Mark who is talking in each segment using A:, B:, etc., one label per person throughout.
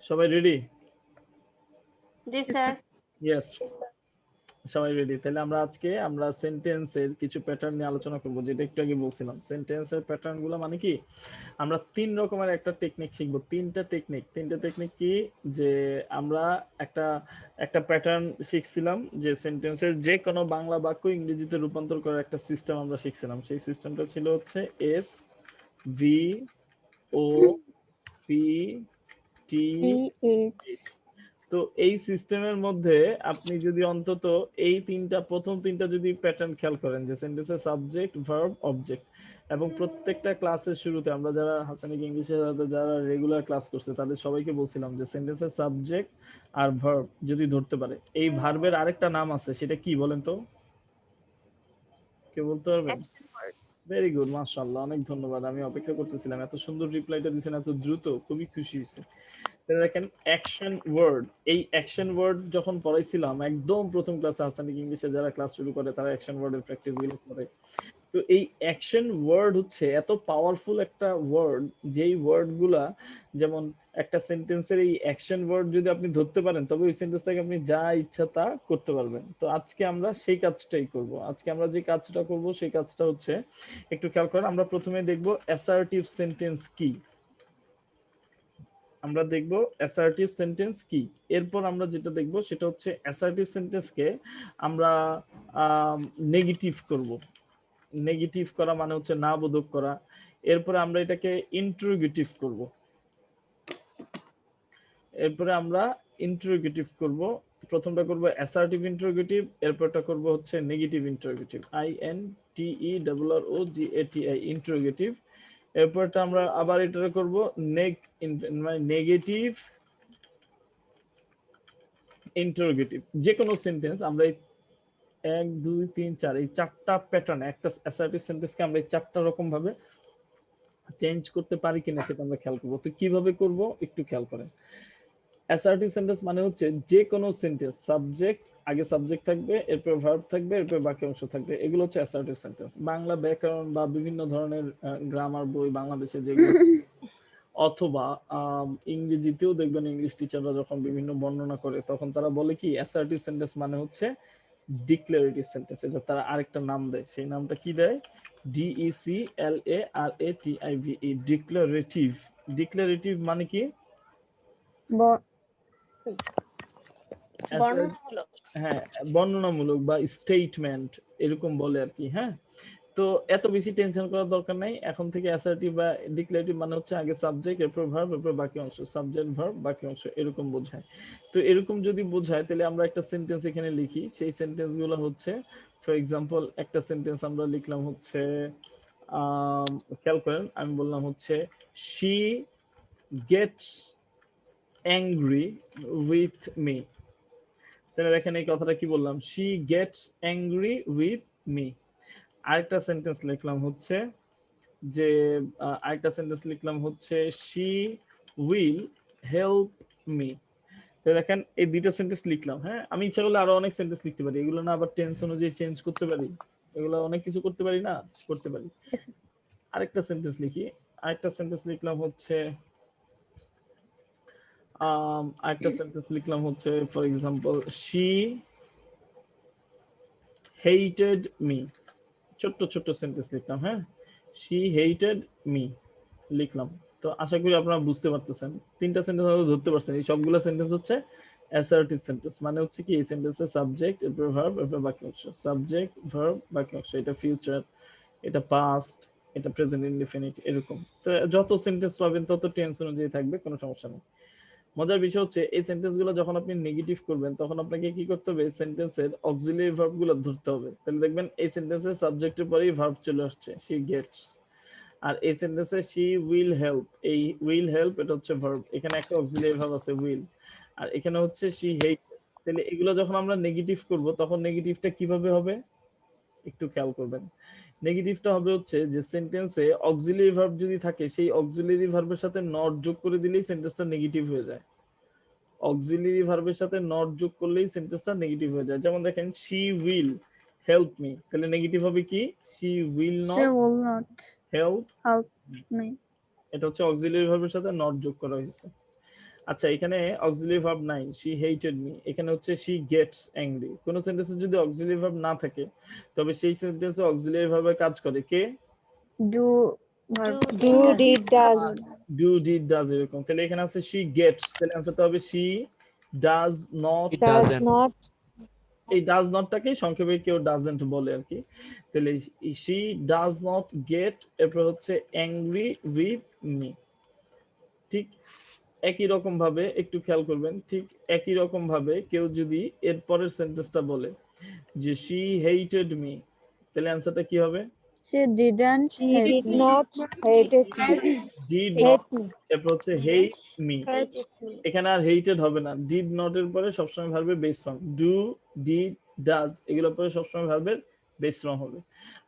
A: সবাই রেডি?
B: জি sir.
A: Yes, সবাই ready. তাহলে আমরা সেন্টেন্সের কিছু প্যাটার্ন নিয়ে আলোচনা করব, যেটা একটু আগে বলছিলাম। সেন্টেন্সের প্যাটার্ন গুলো মানে কি, আমরা তিন রকমের একটা টেকনিক শিখবো। তিনটা টেকনিক কি, যে আমরা একটা একটা প্যাটার্ন শিখছিলাম, যে সেন্টেন্সের যে কোনো বাংলা বাক্য ইংরেজিতে রূপান্তর করার একটা সিস্টেম আমরা শিখছিলাম। সেই সিস্টেমটা ছিল হচ্ছে এস, ভি, ও, পি, টি।
C: PH
A: তো এই সিস্টেমের মধ্যে আপনি যদি অন্তত এই প্রথম তিনটা যদি প্যাটার্ন খেয়াল করেন, যে সেন্টেন্সের সাবজেক্ট, ভার্ব, অবজেক্ট, এবং প্রত্যেকটা ক্লাসের শুরুতে আমরা যারা হাসানিক ইংলিশের সাথে যারা রেগুলার ক্লাস করছে তাদের সবাইকে বলছিলাম যে সেন্টেন্সের সাবজেক্ট আর ভার্ব যদি ধরতে পারে, এই ভার্বের আরেকটা নাম আছে, সেটা কি বলেন তো? কে বলতে পারবেন? ভেরি গুড, মাশাআল্লাহ, অনেক ধন্যবাদ। আমি অপেক্ষা করতেছিলাম, এত সুন্দর রিপ্লাইটা দিয়েছেন এত দ্রুত, খুবই খুশি হয়েছে। দেখেন, অ্যাকশন ওয়ার্ড, এই অ্যাকশন ওয়ার্ড যখন পড়াইছিলাম একদম প্রথম ক্লাসে, হাসানিক ইংলিশে যারা ক্লাস শুরু করে তারা অ্যাকশন ওয়ার্ডের প্র্যাকটিস গুলো করে। তো এই অ্যাকশন ওয়ার্ড হচ্ছে এত পাওয়ারফুল একটা ওয়ার্ড, যেই ওয়ার্ড গুলা, যেমন একটা সেন্টেন্সের এই অ্যাকশন ওয়ার্ড যদি আপনি ধরতে পারেন, তবে ওই সেন্টেন্সটাকে আপনি যা ইচ্ছা তা করতে পারবেন। তো আজকে আমরা সেই কাজটাই করব। আজকে আমরা যে কাজটা করব সেই কাজটা হচ্ছে, একটু খেয়াল করেন, আমরা প্রথমে দেখব অ্যাসার্টিভ সেন্টেন্স কি। আমরা দেখব অ্যাসার্টিভ সেন্টেন্স কি। এরপর আমরা যেটা দেখব সেটা হচ্ছে অ্যাসার্টিভ সেন্টেন্সকে আমরা নেগেটিভ করব। নেগেটিভ করা মানে হচ্ছে না বোধক করা। এরপরে আমরা এটাকে ইন্টারোগেটিভ করব। এরপরে আমরা ইন্টারোগেটিভ করব। প্রথমটা করব অ্যাসার্টিভ ইন্টারোগেটিভ, এরপরটা করব হচ্ছে নেগেটিভ ইন্টারোগেটিভ, INTERROGATI, ইন্টারোগেটিভ। এরপরটা আমরা আবার এটা করব নেগেটিভ ইন্টারোগেটিভ। যে কোনো সেন্টেন্স আমরা এই 1 2 3 4 এই চারটা প্যাটার্ন, একটা অ্যাসার্টিভ সেন্টেন্সকে আমরা এই চারটা রকম ভাবে চেঞ্জ করতে পারি কিনা সেটা আমরা খেয়াল করব। তো কিভাবে করব একটু খেয়াল করেন। অ্যাসার্টিভ সেন্টেন্স মানে হচ্ছে যে কোনো সেন্টেন্স, সাবজেক্ট আগে সাবজেক্ট থাকবে, এরপর ভার্ব থাকবে, এরপর বাকি অংশ থাকবে, এগুলো হচ্ছে অ্যাসার্টিভ সেন্টেন্স। বাংলা ব্যাকরণ বা বিভিন্ন ধরনের গ্রামার বই বাংলাদেশে যেগুলো, অথবা ইংরেজিতেও দেখবেন ইংলিশ টিচাররা যখন বিভিন্ন বর্ণনা করে তখন তারা বলে কি, অ্যাসার্টিভ সেন্টেন্স মানে হচ্ছে ডিক্লারেটিভ সেন্টেন্স। এটা তারা আরেকটা নাম দেয়, সেই নামটা কি দেয়? DECLARATIVE, declarative. ডিক্লারেটিভ মানে কি?
B: বর্ণনামূলক।
A: হ্যাঁ, বর্ণনামূলক বা স্টেটমেন্ট এরকম বলে আর কি। হ্যাঁ, তো এত বেশি টেনশন করার দরকার নাই। এখন থেকে অ্যাসার্টিভ বা ডিক্লারেটিভ মানে হচ্ছে আগে সাবজেক্ট, এরপর ভার্ব, এরপর বাকি অংশ, সাবজেক্ট ভার্ব বাকি অংশ, এরকম বোঝায়। তো এরকম যদি বোঝায় তাহলে আমরা একটা সেন্টেন্স এখানে লিখি। সেই সেন্টেন্স গুলো হচ্ছে, ফর এক্সাম্পল একটা সেন্টেন্স আমরা লিখলাম হচ্ছে, খেয়াল করেন, আমি বললাম হচ্ছে she gets angry with me. তাহলে দেখেন এই কথাটা কি বললাম, she gets angry with me. আরেকটা সেন্টেন্স লিখলাম হচ্ছে যে শি উইল হেল্প মি। তো দেখেন এই দুইটা সেন্টেন্স লিখলাম। হ্যাঁ, আমি ইচ্ছা করলে আরো অনেক সেন্টেন্স লিখতে পারি, এগুলো না আবার টেন্স অনুযায়ী চেঞ্জ করতে পারি, এগুলো অনেক কিছু করতে পারি না, করতে পারি। আরেকটা সেন্টেন্স লিখি। আরেকটা সেন্টেন্স লিখলাম হচ্ছে for example she hated me. ছোট্ট ছোট্ট সেন্টেন্স লিখলাম। হ্যাঁ, শি হেটেড মি লিখলাম। তো আশা করি আপনারা বুঝতে পারতেছেন, তিনটা সেন্টেন্স ধরতে পারছেন। এই সবগুলো সেন্টেন্স হচ্ছে অ্যাসার্টিভ সেন্টেন্স। মানে হচ্ছে কি, এই সেন্টেন্সের সাবজেক্ট, এরপর ভার্ব, এরপর বাকি অংশ, সাবজেক্ট ভার্ব বাকি অংশ, এটা ফিউচার, এটা পাস্ট, এটা প্রেজেন্ট ইনডিফিনিট, এরকম। তো যত সেন্টেন্স পাবেন তত টেন্স অনুযায়ী থাকবে, কোনো সমস্যা নেই। মজার বিষয় হচ্ছে এই সেন্টেন্স গুলো যখন আপনি নেগেটিভ করবেন তখন আপনাকে কি করতে হবে, সেন্টেন্সের অক্সিলারি ভার্ব গুলো ধরতে হবে। তাহলে দেখবেন এই সেন্টেন্সের সাবজেক্টের পরেই ভার্ব চলে আসছে, শি গেটস। আর এই সেন্টেন্সে শি উইল হেল্প, এই উইল হেল্প এটা হচ্ছে ভার্ব, এখানে একটা অক্সিলারি ভার্ব আছে উইল, আর এখানে হচ্ছে শি হেট। তাহলে এগুলো যখন আমরা নেগেটিভ করব তখন নেগেটিভটা কিভাবে হবে একটু খেয়াল করবেন। নেগেটিভটা হবে হচ্ছে যে সেন্টেন্সে অক্সিলারি ভার্ব যদি থাকে, সেই অক্সিলারি ভার্বের সাথে নট যোগ করে দিলেই সেন্টেন্সটা নেগেটিভ হয়ে যায়। অক্সিলারি ভার্বের সাথে নট যোগ করলেই সেন্টেন্সটা নেগেটিভ হয়ে যায়। যেমন দেখেন, শি উইল হেল্প মি, তাহলে নেগেটিভ হবে কি, she will
C: She
A: not
C: will not
A: help.
C: help me.
A: এটা হচ্ছে অক্সিলারি ভার্বের সাথে নট যোগ করা হয়েছে। আচ্ছা, এখানে অক্সিলারি ভার্ব নাই, she hated me, এখানে হচ্ছে she gets angry। কোন সেন্টেন্সে যদি অক্সিলারি ভার্ব না থাকে তবে সেই সেন্টেন্সে অক্সিলারি ভার্বের কাজ করে কে?
B: Do
C: Do, did, does.
A: Do, did, does, এরকম। তাহলে এখানে আছে she gets, তাহলে আনসারটা হবে she does not।
D: It
C: Does
D: doesn't.
C: not.
A: এই ডাজ নটটাকে সংক্ষেপে কেউ ডাজেন্ট বলে আর কি। তাহলে she does not get, এরপর হচ্ছে angry with me। ঠিক একই রকম ভাবে একটু খেয়াল করবেন, ঠিক একই রকম ভাবে কেউ যদি এর পরের সেন্টেন্সটা বলে যে she hated me, তাহলে অ্যান্সারটা কি হবে?
B: she didn't
C: She
B: hate
C: did
B: me.
C: not hated me.
A: did not,
C: Hate me.
A: এরপর হচ্ছে hate me। এখানে আর hated হবে না, did not এর পরে সবসময় ভার্বের base form, do, did, does এগুলোর পরে সবসময় ভার্বের বেস ফর্ম হবে।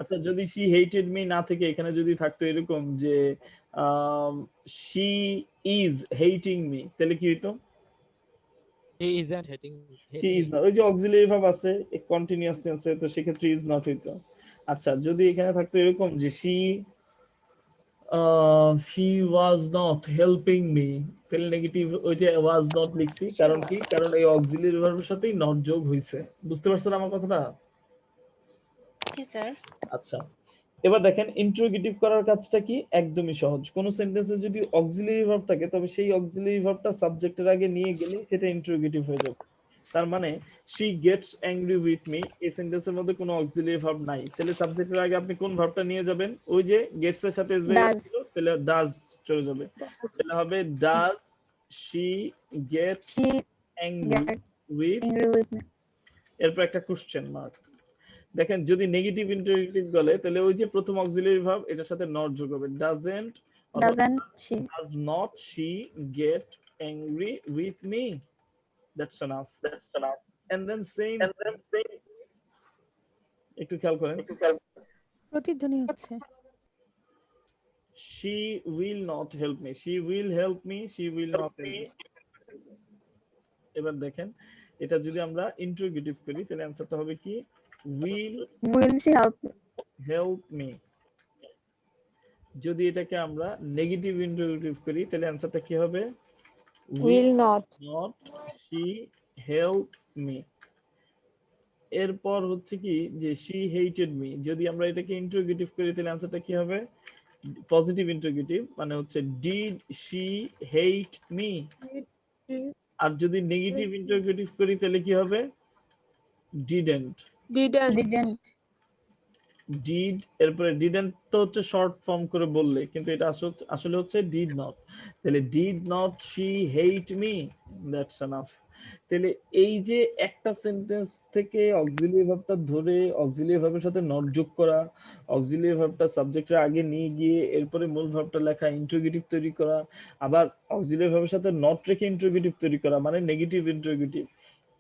A: আচ্ছা, যদি she hated me না থেকে এখানে যদি থাকতো এরকম যে she is hating me, তাহলে কি হইতো?
D: He isn't hating
A: she is
D: me.
A: not, ওই যে অক্সিলারি ভার্ব আছে কন্টিনিউয়াস টেন্সে, তো সেক্ষেত্রে is not হইতো। আচ্ছা, যদি এখানে থাকতো এরকম যে she was not helping me, তাহলে নেগেটিভ, ওই যে was not লিখছি, কারণ কি? কারণ এই অক্সিলারি ভার্বের সাথেই not যোগ হইছে। বুঝতে পারছেন আমার কথাটা?
B: Yes, sir.
A: আচ্ছা, এবার দেখেন ইন্টারোগেটিভ করার কাজটা কি? একদমই সহজ। কোন সেন্টেন্সে যদি অক্সিলারি ভার্ব থাকে তবে সেই অক্সিলারি ভার্বটা সাবজেক্টের আগে নিয়ে গেলে সেটা ইন্টারোগেটিভ হয়ে যাবে। তার মানে she gets angry with me, এই সেন্টেন্সের মধ্যে কোনো অক্সিলারি ভার্ব নাই, তাহলে সাবজেক্টের আগে আপনি কোন ভার্বটা নিয়ে যাবেন? ওই যে গেটস এর সাথে এস
B: Does.
A: ছিল, তাহলে ডাজ চলে যাবে। তাহলে হবে does she get
B: She
A: angry
B: get
A: with,
B: angry with me.
A: এরপর একটা কোশ্চেন মার্ক। দেখেন যদি নেগেটিভ ইন্টারোগেটিভ বলে তাহলে ওই যে প্রথম অক্সিলারি ভার্ব এটার সাথে নট যোগ হবে, doesn't
B: Doesn't she?
A: does not she get angry with me, that's enough। and then same, একটু খেয়াল করেন,
C: প্রতিধ্বনি হচ্ছে।
A: she will not help me, she will help me, she will not help me। এবার দেখেন এটা যদি আমরা ইন্টারোগেটিভ করি তাহলে অ্যান্সারটা হবে কি? will
B: Will she help me?
A: help me। যদি এটাকে আমরা নেগেটিভ ইন্টারোগেটিভ করি তাহলে অ্যান্সারটা কি হবে?
C: Will not.
A: not she help me। এরপর হচ্ছে কি যে she hated me, যদি আমরা এটাকে ইন্টারোগেটিভ করি তাহলে অ্যান্সারটা কি হবে? পজিটিভ ইন্টারোগেটিভ, মানে হচ্ছে did she hate me। আর যদি নেগেটিভ ইন্টারোগেটিভ করি তাহলে কি হবে? didn't।
B: Didn't.
A: ডিড, এরপরে ডিডেন্ট তো হচ্ছে শর্ট ফর্ম করে বললে, কিন্তু এটা আসলে হচ্ছে ডিড নট। তাহলে did not she hate me, that's enough. তাহলে এই যে একটা সেন্টেন্স থেকে অক্সিলারি ভার্বটা ধরে অক্সিলারি ভার্বের সাথে নট যোগ করা, অক্সিলারি ভার্বটা সাবজেক্টের আগে নিয়ে গিয়ে এরপরে মূল ভার্বটা লেখা, ইন্টারোগেটিভ তৈরি করা, আবার অক্সিলারি ভার্বের সাথে নট রেখে ইন্টারোগেটিভ তৈরি করা, মানে নেগেটিভ ইন্টারোগেটিভ।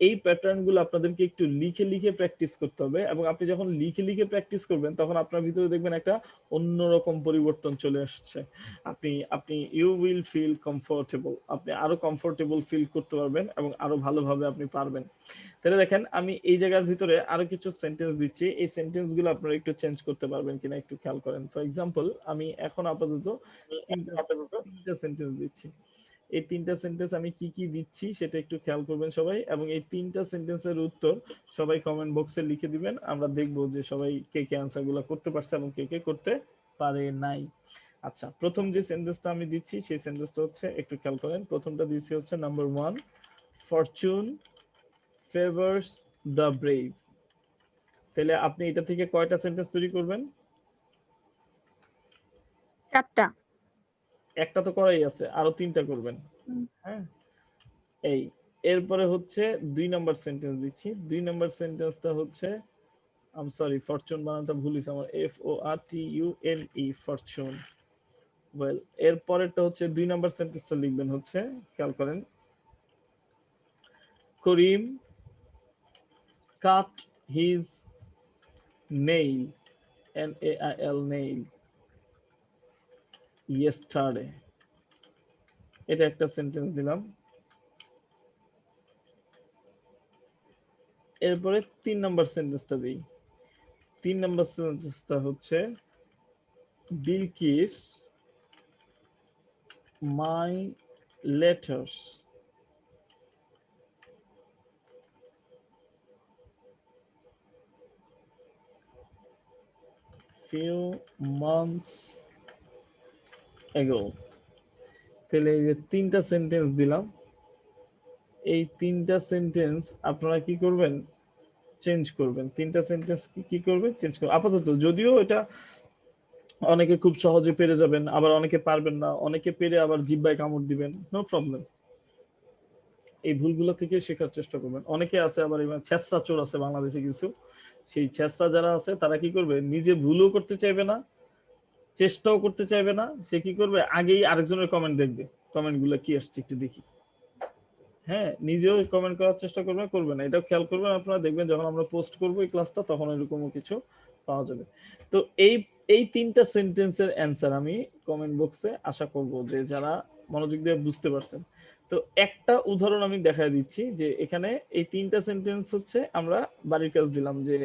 A: এই প্যাটার্নগুলো আপনাদেরকে একটু লিখে লিখে প্র্যাকটিস করতে হবে, এবং আপনি যখন লিখে লিখে প্র্যাকটিস করবেন তখন আপনার ভিতরে দেখবেন একটা অন্যরকম পরিবর্তন চলে আসছে। আপনি আপনি ইউ উইল ফিল কমফোর্টেবল, আপনি আরো কমফোর্টেবল ফিল করতে পারবেন এবং আরো ভালোভাবে আপনি পারবেন। তাহলে দেখেন আমি এই জায়গার ভিতরে আরো কিছু সেন্টেন্স দিচ্ছি, এই সেন্টেন্সগুলো আপনারা একটু চেঞ্জ করতে পারবেন কিনা একটু খেয়াল করেন। ফর এক্সাম্পল আমি এখন আপাতত তিনটা সেন্টেন্স দিচ্ছি, এই তিনটা সেন্টেন্স আমি কি কি দিচ্ছি সেটা একটু খেয়াল করবেন সবাই, এবং এই তিনটা সেন্টেন্সের উত্তর সবাই কমেন্ট বক্সে লিখে দিবেন। আমরা দেখবো যে সবাই কে কে অ্যান্সার গুলো করতে পারছে এবং কে কে করতে পারে নাই। আচ্ছা, প্রথম যে সেন্টেন্সটা আমি দিচ্ছি সেই সেন্টেন্সটা হচ্ছে, একটু খেয়াল করেন, প্রথমটা দিচ্ছি হচ্ছে number 1, Fortune favours the brave. তাহলে আপনি এটা থেকে কয়টা সেন্টেন্স তৈরি করবেন?
B: 4টা।
A: একটা তো করাই আছে, আরো 3টা করবেন। হ্যাঁ, এই এরপরে হচ্ছে 2 নাম্বার সেন্টেন্স দিচ্ছি। 2 নাম্বার সেন্টেন্সটা হচ্ছে, আই এম সরি ফরচুন বানানটা ভুল হইছে আমার, FORTUNE ফরচুন। ওয়েল, এর পরেরটা হচ্ছে 2 নাম্বার সেন্টেন্সটা লিখবেন হচ্ছে, খেয়াল করেন, Karim cut his nail, NAIL nail, yesterday. এটা একটা সেন্টেন্স দিলাম। এরপরে 3 নাম্বার সেন্টেন্সটা দিই। 3 নাম্বার সেন্টেন্সটা হচ্ছে, বিলকিস মাই letters few months ago। তাহলে এই যে তিনটা সেন্টেন্স দিলাম, এই তিনটা সেন্টেন্স আপনারা কি করবেন, চেঞ্জ করবেন। তিনটা সেন্টেন্স কি করবেন, চেঞ্জ করবেন আপাতত। যদিও এটা অনেকে খুব সহজে পেরে যাবেন, আবার অনেকে পারবেন না, অনেকে পেরে আবার জিহ্বায় কামড় দিবেন, নো প্রবলেম। এই ভুলগুলো থেকে শেখার চেষ্টা করবেন। অনেকে আছে আবার এবার ছেঁচড়া চোর আছে বাংলাদেশে কিছু, সেই ছেঁচড়া যারা আছে তারা কি করবে, নিজে ভুলও করতে চাইবে না, চেষ্টাও করতে চাইবে না। সে কি করবে, আগেই আরেকজনের কমেন্ট দেখবে, কমেন্ট গুলো কি আসছে একটু দেখি। হ্যাঁ, নিজেও কমেন্ট করার চেষ্টা করবে না। এটাও খেয়াল করবেন আপনারা, দেখবেন যখন আমরা পোস্ট করবো এই ক্লাসটা তখন এরকমও কিছু পাওয়া যাবে। তো এই তিনটা সেন্টেন্সের অ্যান্সার আমি কমেন্ট বক্সে আশা করব যে যারা মনোযোগ দিয়ে বুঝতে পারছেন। তো একটা উদাহরণ আমি দেখায় দিচ্ছি যে এখানে এই তিনটা সেন্টেন্স হচ্ছে আমরা বাড়ির কাজ দিলাম, যে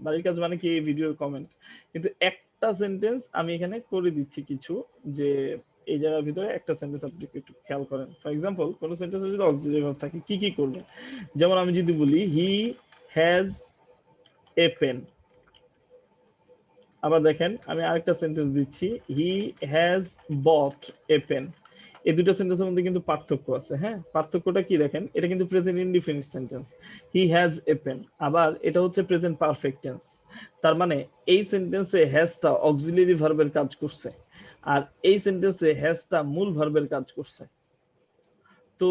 A: বাড়ির কাজ মানে কি এই ভিডিওর কমেন্ট, কিন্তু একটা সেন্টেন্স আমি এখানে করে দিচ্ছি কিছু, যে এই জায়গার ভিতরে একটা সেন্টেন্স আপনি একটু খেয়াল করেন। ফর এক্সাম্পল কোন সেন্টেন্সে যদি অক্সিলারি ভার্ব থাকে কি কি করবেন, যেমন আমি যদি বলি হি হ্যাজ এ পেন। আবার দেখেন আমি আরেকটা সেন্টেন্স দিচ্ছি, হি হ্যাজ বট এ পেন। এই দুটো সেন্টেন্সের মধ্যে কিন্তু পার্থক্য আছে। হ্যাঁ, পার্থক্যটা কি দেখেন, এটা কিন্তু present indefinite sentence, he has a pen. আবার এটা হচ্ছে প্রেজেন্ট পারফেক্ট টেন্স। তার মানে এই সেন্টেন্সে হ্যাজটা অক্সিলারি ভার্বের কাজ করছে, আর এই সেন্টেন্সে হ্যাজটা মূল ভার্বের কাজ করছে। তো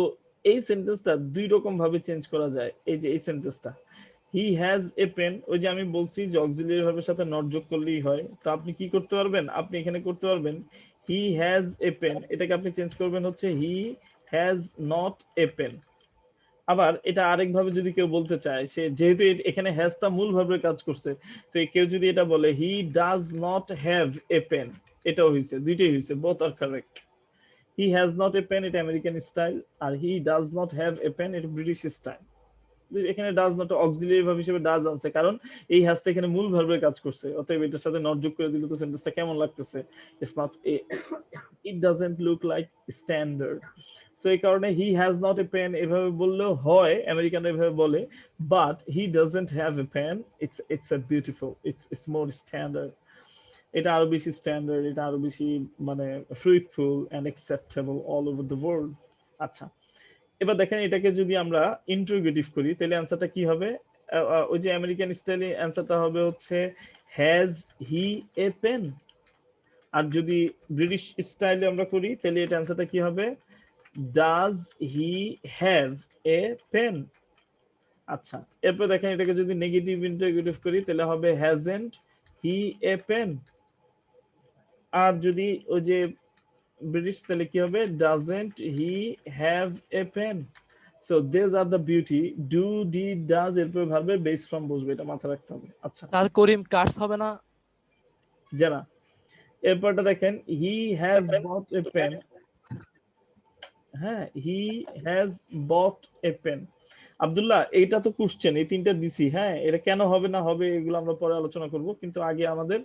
A: এই সেন্টেন্সটা দুই রকম ভাবে চেঞ্জ করা যায়। এই যে এই সেন্টেন্সটা হি হ্যাজ এ পেন, ওই যে আমি বলছি যে অক্সিলারি ভার্বের সাথে নট যোগ করলেই হয়। তো আপনি কি করতে পারবেন, আপনি এখানে করতে পারবেন হি হ্যাজ এ পেন, এটাকে আপনি চেঞ্জ করবেন হচ্ছে he has not a pen. আবার এটা আরেকভাবে যদি কেউ বলতে চায়, সে যেহেতু এখানে হ্যাজটা মূল ভার্বের কাজ করছে, তো কেউ যদি এটা বলে he does not have a pen, এটাও হয়েছে, দুইটাই হয়েছে, both are correct. He has not a pen এটা আমেরিকান স্টাইল, আর he does not have a pen এটা ব্রিটিশ স্টাইল। এখানে ডাজ নট অক্সিলারি ভার্ব হিসেবে ডাজ আনছে, কারণ এই হ্যাজটা এখানে মূল ভার্বের কাজ করছে, অতএব এটার সাথে নট যোগ করে দিলে তো সেন্টেন্সটা কেমন লাগতেছে, it's not a, it doesn't look like standard. So এই কারণে he has not a pen এভাবে বললেও হয়, আমেরিকানরা এভাবে বলে, but he doesn't have a pen, it's a beautiful, it's more standard. এটা আরো বেশি স্ট্যান্ডার্ড, এটা আরো বেশি মানে fruitful and acceptable all over the world. আচ্ছা, এবার দেখেন এটাকে যদি আমরা ইন্টারোগেটিভ করি তাহলে অ্যান্সারটা কি হবে, ওই যে আমেরিকান স্টাইলে অ্যান্সারটা হবে হচ্ছে হ্যাজ হি এ পেন। আর যদি ব্রিটিশ স্টাইলে আমরা করি তাহলে এটা অ্যান্সারটা কি হবে, does he have a pen. আচ্ছা, এরপর দেখেন এটাকে যদি নেগেটিভ ইন্টারোগেটিভ করি তাহলে হবে হ্যাজেন্ট হি এ পেন। আর যদি ওই যে ব্রিটিশ তাহলে কি হবে, doesn't he have a pen. So this are the beauty, do did does এরপর ভার্বে বেস ফ্রম বসবে, এটা মাথায় রাখতে হবে। আচ্ছা,
D: তার করিম কার্স হবে না?
A: জানা এরপরটা দেখেন হি হ্যাজ বট এ পেন। হ্যাঁ, he has got a pen. Abdullah এইটা তো কোশ্চেন, এই তিনটা দিছি। হ্যাঁ, এটা কেন হবে না হবে এগুলো আমরা পরে আলোচনা করব, কিন্তু আগে আমাদের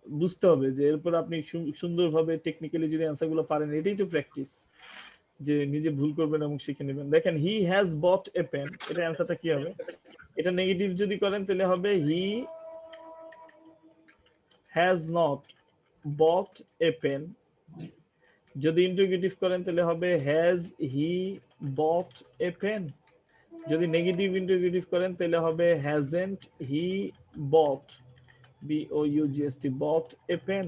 A: বুঝতে হবে যে এরপর আপনি সুন্দরভাবে টেকনিক্যালি যদি অ্যান্সার গুলো পারেন, এটাই তো প্র্যাকটিস, যে নিজে ভুল করবেন এবং শিখে নেবেন। দেখেন হি হ্যাজ বট এ পেন, এটা অ্যান্সারটা কি হবে, এটা নেগেটিভ যদি করেন তাহলে হবে he has not bought a pen. যদি ইন্টারোগেটিভ করেন তাহলে হবে has he bought a pen. যদি নেগেটিভ ইন্টারোগেটিভ করেন তাহলে হবে hasn't he bought, BOUGHT bought a pen.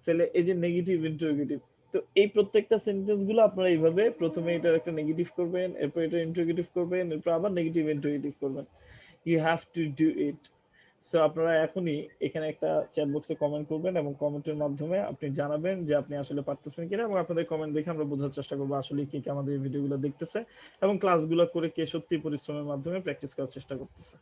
A: তাহলে এই যে নেগেটিভ ইন্টারোগেটিভ, তো এই প্রত্যেকটা সেন্টেন্স গুলো আপনারা এইভাবে প্রথমে এটার একটা নেগেটিভ করবেন, এরপর এটা ইন্টারোগেটিভ করবেন, এরপর আবার নেগেটিভ ইন্টারোগেটিভ করবেন। You have to do it. So আপনারা এখনই এখানে একটা চ্যাট বক্সে কমেন্ট করবেন এবং কমেন্টের মাধ্যমে আপনি জানাবেন যে আপনি আসলে পারতেছেন কিনা, এবং আপনাদের কমেন্ট দেখে আমরা বোঝার চেষ্টা করবো আসলে কে কে আমাদের এই ভিডিওগুলো দেখতেছে এবং ক্লাসগুলো করে কে সত্যি পরিশ্রমের মাধ্যমে প্র্যাকটিস করার চেষ্টা করতেছে।